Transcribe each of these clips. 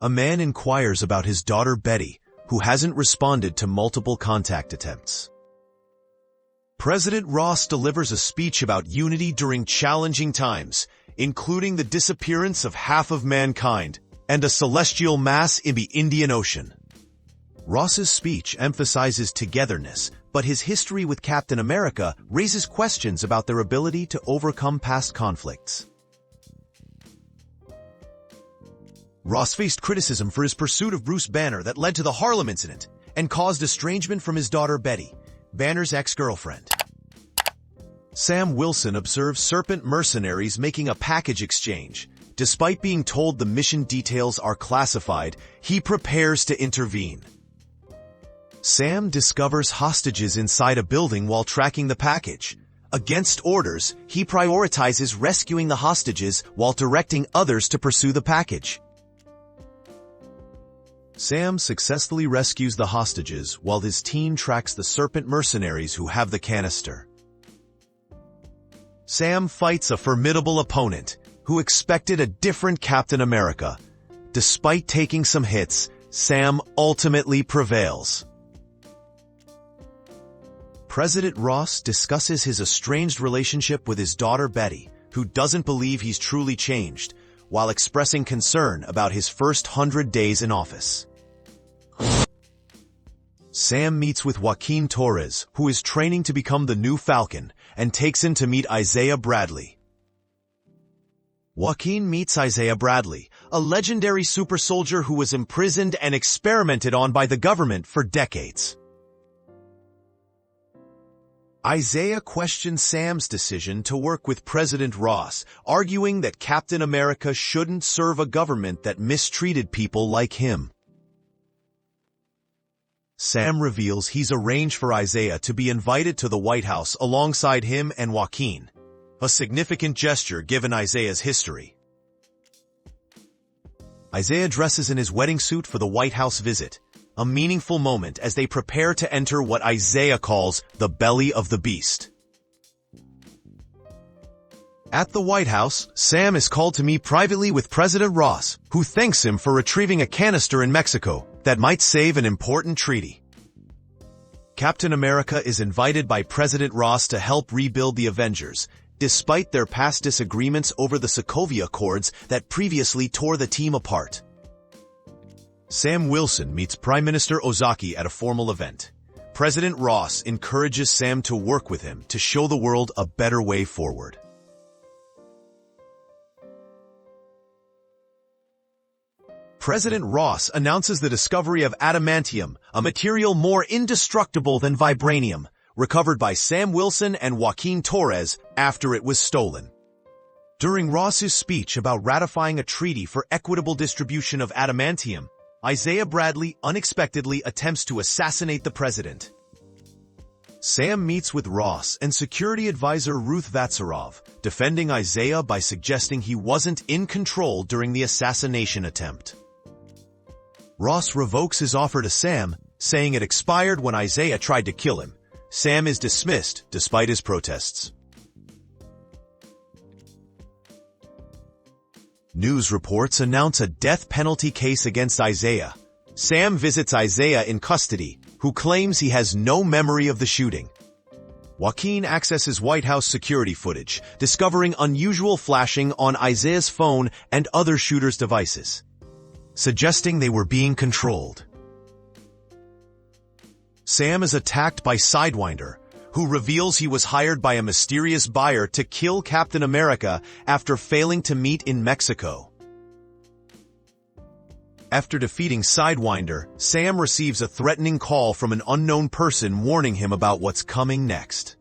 A man inquires about his daughter Betty, who hasn't responded to multiple contact attempts. President Ross delivers a speech about unity during challenging times, including the disappearance of half of mankind and a celestial mass in the Indian Ocean. Ross's speech emphasizes togetherness, but his history with Captain America raises questions about their ability to overcome past conflicts. Ross faced criticism for his pursuit of Bruce Banner that led to the Harlem incident and caused estrangement from his daughter Betty, Banner's ex-girlfriend. Sam Wilson observes Serpent mercenaries making a package exchange. Despite being told the mission details are classified, he prepares to intervene. Sam discovers hostages inside a building while tracking the package. Against orders, he prioritizes rescuing the hostages while directing others to pursue the package. Sam successfully rescues the hostages while his team tracks the Serpent mercenaries who have the canister. Sam fights a formidable opponent who expected a different Captain America. Despite taking some hits, Sam ultimately prevails. President Ross discusses his estranged relationship with his daughter Betty, who doesn't believe he's truly changed, while expressing concern about his first 100 days in office. Sam meets with Joaquin Torres, who is training to become the new Falcon, and takes him to meet Isaiah Bradley. Joaquin meets Isaiah Bradley, a legendary super soldier who was imprisoned and experimented on by the government for decades. Isaiah questions Sam's decision to work with President Ross, arguing that Captain America shouldn't serve a government that mistreated people like him. Sam reveals he's arranged for Isaiah to be invited to the White House alongside him and Joaquin, a significant gesture given Isaiah's history. Isaiah dresses in his wedding suit for the White House visit, a meaningful moment as they prepare to enter what Isaiah calls the belly of the beast. At the White House, Sam is called to meet privately with President Ross, who thanks him for retrieving a canister in Mexico that might save an important treaty. Captain America is invited by President Ross to help rebuild the Avengers, despite their past disagreements over the Sokovia Accords that previously tore the team apart. Sam Wilson meets Prime Minister Ozaki at a formal event. President Ross encourages Sam to work with him to show the world a better way forward. President Ross announces the discovery of adamantium, a material more indestructible than vibranium, recovered by Sam Wilson and Joaquin Torres after it was stolen. During Ross's speech about ratifying a treaty for equitable distribution of adamantium, Isaiah Bradley unexpectedly attempts to assassinate the president. Sam meets with Ross and security advisor Ruth Vatsarov, defending Isaiah by suggesting he wasn't in control during the assassination attempt. Ross revokes his offer to Sam, saying it expired when Isaiah tried to kill him. Sam is dismissed despite his protests. News reports announce a death penalty case against Isaiah. Sam visits Isaiah in custody, who claims he has no memory of the shooting. Joaquin accesses White House security footage, discovering unusual flashing on Isaiah's phone and other shooters' devices, suggesting they were being controlled. Sam is attacked by Sidewinder, who reveals he was hired by a mysterious buyer to kill Captain America after failing to meet in Mexico. After defeating Sidewinder, Sam receives a threatening call from an unknown person warning him about what's coming next.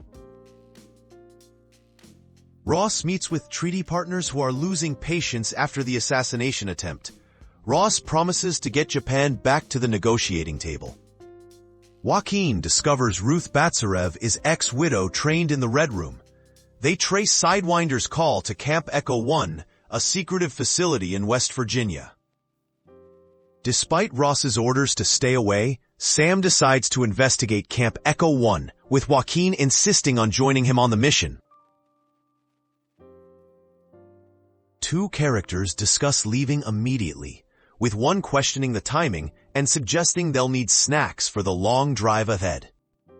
Ross meets with treaty partners who are losing patience after the assassination attempt. Ross promises to get Japan back to the negotiating table. Joaquin discovers Ruth Batsarev is ex-widow trained in the Red Room. They trace Sidewinder's call to Camp Echo 1, a secretive facility in West Virginia. Despite Ross's orders to stay away, Sam decides to investigate Camp Echo 1, with Joaquin insisting on joining him on the mission. Two characters discuss leaving immediately. with one questioning the timing and suggesting they'll need snacks for the long drive ahead.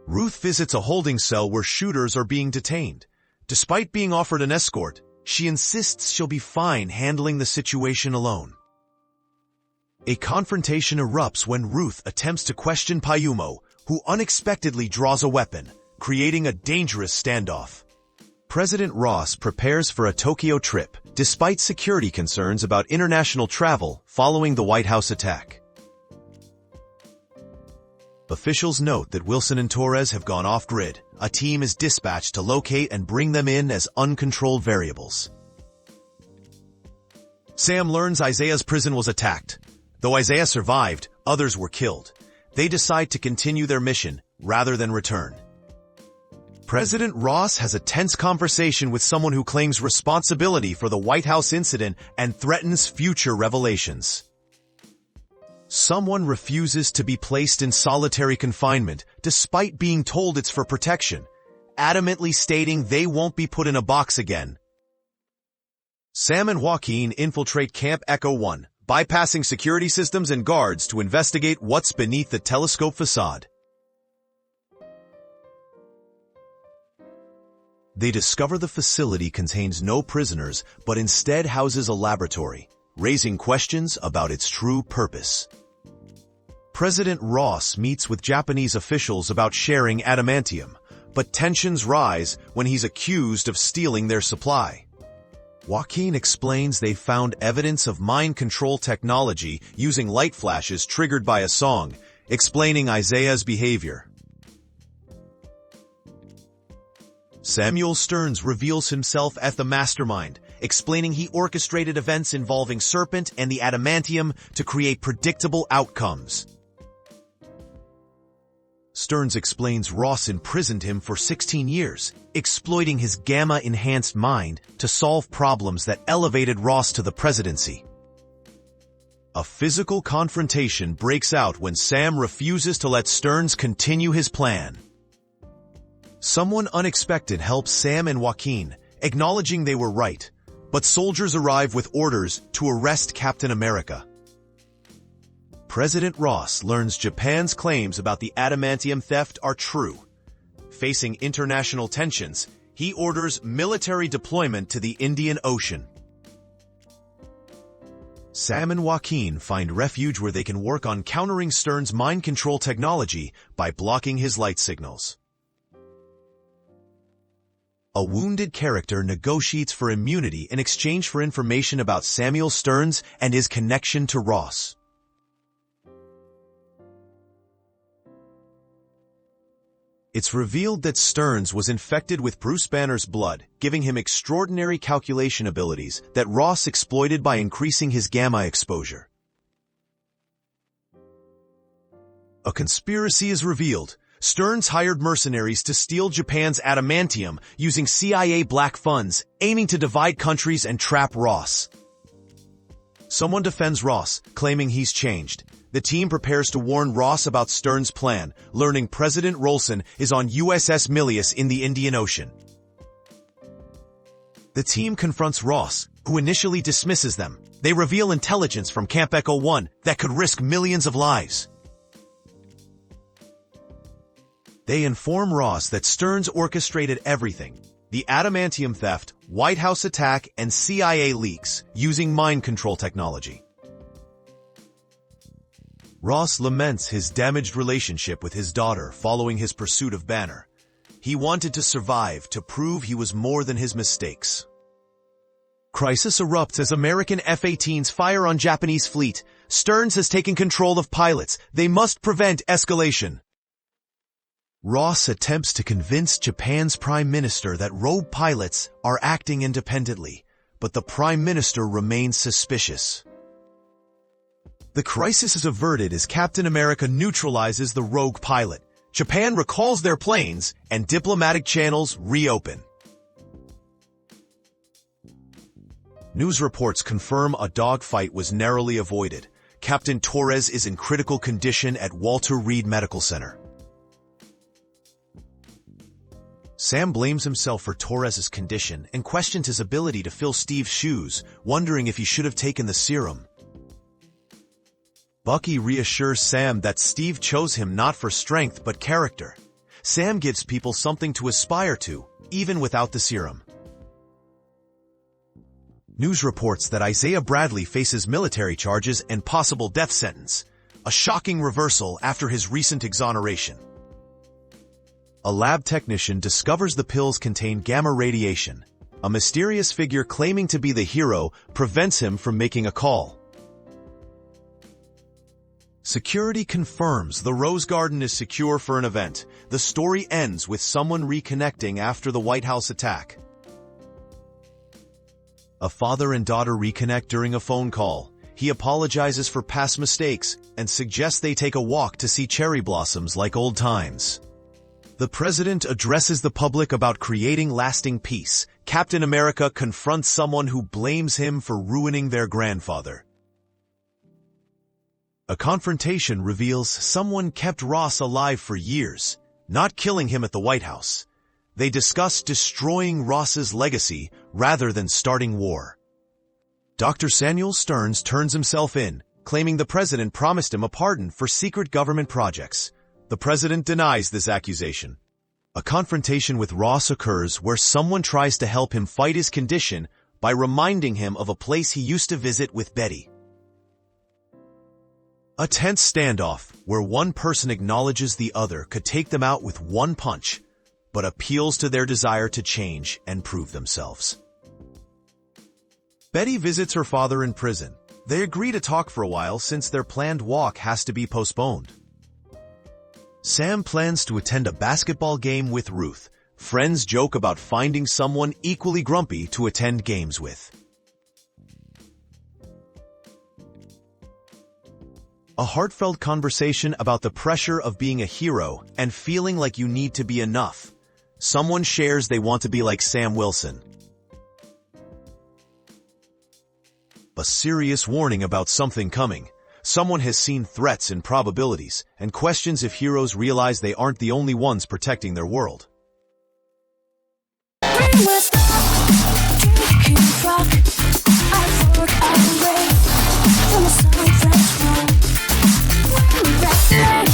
Ruth visits a holding cell where shooters are being detained. Despite being offered an escort, she insists she'll be fine handling the situation alone. A confrontation erupts when Ruth attempts to question Payumo, who unexpectedly draws a weapon, creating a dangerous standoff. President Ross prepares for a Tokyo trip, despite security concerns about international travel following the White House attack. Officials note that Wilson and Torres have gone off-grid. A team is dispatched to locate and bring them in as uncontrolled variables. Sam learns Isaiah's prison was attacked. Though Isaiah survived, others were killed. They decide to continue their mission rather than return. President Ross has a tense conversation with someone who claims responsibility for the White House incident and threatens future revelations. Someone refuses to be placed in solitary confinement despite being told it's for protection, adamantly stating they won't be put in a box again. Sam and Joaquin infiltrate Camp Echo 1, bypassing security systems and guards to investigate what's beneath the telescope facade. They discover the facility contains no prisoners, but instead houses a laboratory, raising questions about its true purpose. President Ross meets with Japanese officials about sharing adamantium, but tensions rise when he's accused of stealing their supply. Joaquin explains they found evidence of mind control technology using light flashes triggered by a song, explaining Isaiah's behavior. Samuel Stearns reveals himself as the mastermind, explaining he orchestrated events involving Serpent and the adamantium to create predictable outcomes. Stearns explains Ross imprisoned him for 16 years, exploiting his gamma-enhanced mind to solve problems that elevated Ross to the presidency. A physical confrontation breaks out when Sam refuses to let Stearns continue his plan. Someone unexpected helps Sam and Joaquin, acknowledging they were right, but soldiers arrive with orders to arrest Captain America. President Ross learns Japan's claims about the adamantium theft are true. Facing international tensions, he orders military deployment to the Indian Ocean. Sam and Joaquin find refuge where they can work on countering Stearns' mind control technology by blocking his light signals. A wounded character negotiates for immunity in exchange for information about Samuel Stearns and his connection to Ross. It's revealed that Stearns was infected with Bruce Banner's blood, giving him extraordinary calculation abilities that Ross exploited by increasing his gamma exposure. A conspiracy is revealed. Stearns hired mercenaries to steal Japan's adamantium using CIA black funds, aiming to divide countries and trap Ross. Someone defends Ross, claiming he's changed. The team prepares to warn Ross about Stearns' plan, learning President Rolson is on USS Milius in the Indian Ocean. The team confronts Ross, who initially dismisses them. They reveal intelligence from Camp Echo 1 that could risk millions of lives. They inform Ross that Stearns orchestrated everything: the adamantium theft, White House attack, and CIA leaks, using mind control technology. Ross laments his damaged relationship with his daughter following his pursuit of Banner. He wanted to survive to prove he was more than his mistakes. Crisis erupts as American F-18s fire on Japanese fleet. Stearns has taken control of pilots. They must prevent escalation. Ross attempts to convince Japan's Prime Minister that rogue pilots are acting independently, but the Prime Minister remains suspicious. The crisis is averted as Captain America neutralizes the rogue pilot. Japan recalls their planes, and diplomatic channels reopen. News reports confirm a dogfight was narrowly avoided. Captain Torres is in critical condition at Walter Reed Medical Center. Sam blames himself for Torres' condition and questions his ability to fill Steve's shoes, wondering if he should have taken the serum. Bucky reassures Sam that Steve chose him not for strength but character. Sam gives people something to aspire to, even without the serum. News reports that Isaiah Bradley faces military charges and possible death sentence, a shocking reversal after his recent exoneration. A lab technician discovers the pills contain gamma radiation. A mysterious figure claiming to be the hero prevents him from making a call. Security confirms the Rose Garden is secure for an event. The story ends with someone reconnecting after the White House attack. A father and daughter reconnect during a phone call. He apologizes for past mistakes and suggests they take a walk to see cherry blossoms like old times. The president addresses the public about creating lasting peace. Captain America confronts someone who blames him for ruining their grandfather. A confrontation reveals someone kept Ross alive for years, not killing him at the White House. They discuss destroying Ross's legacy rather than starting war. Dr. Samuel Stearns turns himself in, claiming the president promised him a pardon for secret government projects. The president denies this accusation. A confrontation with Ross occurs where someone tries to help him fight his condition by reminding him of a place he used to visit with Betty. A tense standoff where one person acknowledges the other could take them out with one punch, but appeals to their desire to change and prove themselves. Betty visits her father in prison. They agree to talk for a while since their planned walk has to be postponed. Sam plans to attend a basketball game with Ruth. Friends joke about finding someone equally grumpy to attend games with. A heartfelt conversation about the pressure of being a hero and feeling like you need to be enough. Someone shares they want to be like Sam Wilson. A serious warning about something coming. Someone has seen threats and probabilities and questions if heroes realize they aren't the only ones protecting their world. I